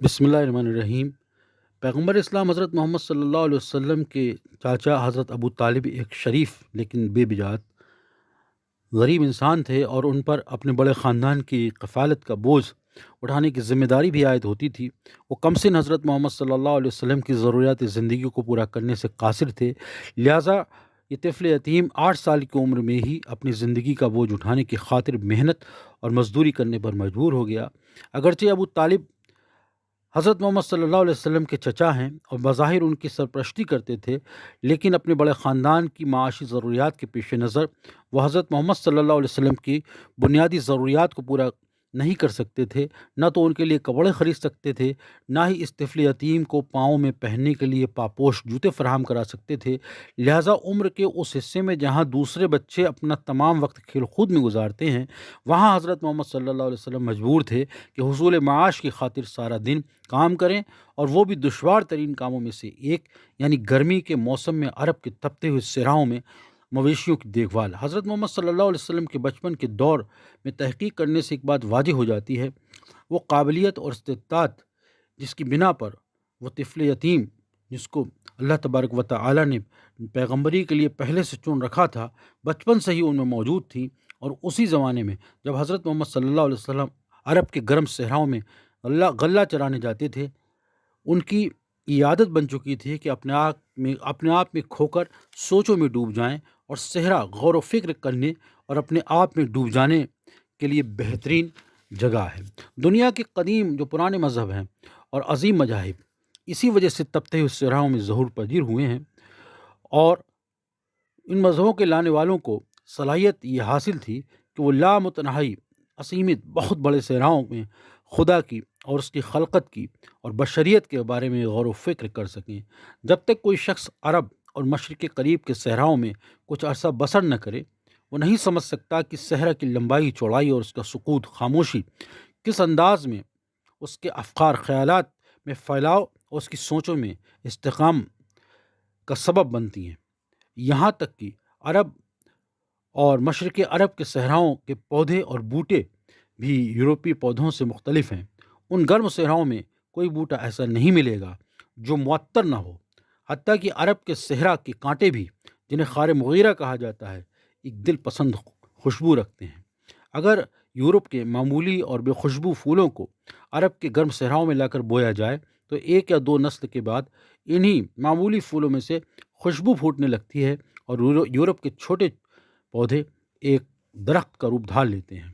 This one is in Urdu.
بسم اللہ الرحمن الرحیم۔ پیغمبر اسلام حضرت محمد صلی اللہ علیہ وسلم کے چاچا حضرت ابو طالب ایک شریف لیکن بے بجات غریب انسان تھے، اور ان پر اپنے بڑے خاندان کی کفالت کا بوجھ اٹھانے کی ذمہ داری بھی عائد ہوتی تھی۔ وہ کم سن حضرت محمد صلی اللہ علیہ وسلم کی ضروریات زندگی کو پورا کرنے سے قاصر تھے، لہٰذا یہ طفل یتیم 8 سال کی عمر میں ہی اپنی زندگی کا بوجھ اٹھانے کی خاطر محنت اور مزدوری کرنے پر مجبور ہو گیا۔ اگرچہ ابو طالب حضرت محمد صلی اللہ علیہ وسلم کے چچا ہیں اور بظاہر ان کی سرپرستی کرتے تھے، لیکن اپنے بڑے خاندان کی معاشی ضروریات کے پیش نظر وہ حضرت محمد صلی اللہ علیہ وسلم کی بنیادی ضروریات کو پورا نہیں کر سکتے تھے۔ نہ تو ان کے لیے کپڑے خرید سکتے تھے، نہ ہی اس طفل یتیم کو پاؤں میں پہننے کے لیے پاپوش جوتے فراہم کرا سکتے تھے۔ لہٰذا عمر کے اس حصے میں جہاں دوسرے بچے اپنا تمام وقت کھیل کود میں گزارتے ہیں، وہاں حضرت محمد صلی اللہ علیہ وسلم مجبور تھے کہ حصول معاش کی خاطر سارا دن کام کریں، اور وہ بھی دشوار ترین کاموں میں سے ایک، یعنی گرمی کے موسم میں عرب کے تپتے ہوئے صحراؤں میں مویشیوں کی دیکھ بھال۔ حضرت محمد صلی اللہ علیہ وسلم کے بچپن کے دور میں تحقیق کرنے سے ایک بات واضح ہو جاتی ہے، وہ قابلیت اور استطاعت جس کی بنا پر وہ طفل یتیم، جس کو اللہ تبارک و تعالی نے پیغمبری کے لیے پہلے سے چن رکھا تھا، بچپن سے ہی ان میں موجود تھی۔ اور اسی زمانے میں جب حضرت محمد صلی اللہ علیہ وسلم عرب کے گرم صحراؤں میں غلہ چرانے جاتے تھے، ان کی یہ عادت بن چکی تھی کہ اپنے آپ میں کھو کر سوچوں میں ڈوب جائیں، اور صحرا غور و فکر کرنے اور اپنے آپ میں ڈوب جانے کے لیے بہترین جگہ ہے۔ دنیا کے قدیم جو پرانے مذہب ہیں اور عظیم مذاہب اسی وجہ سے تپتے ہوئے صحراؤں میں ظہور پذیر ہوئے ہیں، اور ان مذہبوں کے لانے والوں کو صلاحیت یہ حاصل تھی کہ وہ لامتناہی اسیمت بہت بڑے صحراؤں میں خدا کی اور اس کی خلقت کی اور بشریت کے بارے میں غور و فکر کر سکیں۔ جب تک کوئی شخص عرب اور مشرق قریب کے صحراؤں میں کچھ عرصہ بسر نہ کرے، وہ نہیں سمجھ سکتا کہ صحرا کی لمبائی، چوڑائی اور اس کا سکوت، خاموشی کس انداز میں اس کے افکار، خیالات میں پھیلاؤ اور اس کی سوچوں میں استحکام کا سبب بنتی ہیں۔ یہاں تک کہ عرب اور مشرق عرب کے صحراؤں کے پودے اور بوٹے بھی یورپی پودوں سے مختلف ہیں۔ ان گرم صحراؤں میں کوئی بوٹا ایسا نہیں ملے گا جو معطر نہ ہو، حتیٰ کہ عرب کے صحرا کے کانٹے بھی، جنہیں خار مغیرہ کہا جاتا ہے، ایک دل پسند خوشبو رکھتے ہیں۔ اگر یورپ کے معمولی اور بے خوشبو پھولوں کو عرب کے گرم صحراؤں میں لا کر بویا جائے تو 1 یا 2 نسل کے بعد انہی معمولی پھولوں میں سے خوشبو پھوٹنے لگتی ہے، اور یورپ کے چھوٹے پودے ایک درخت کا روپ دھار لیتے ہیں۔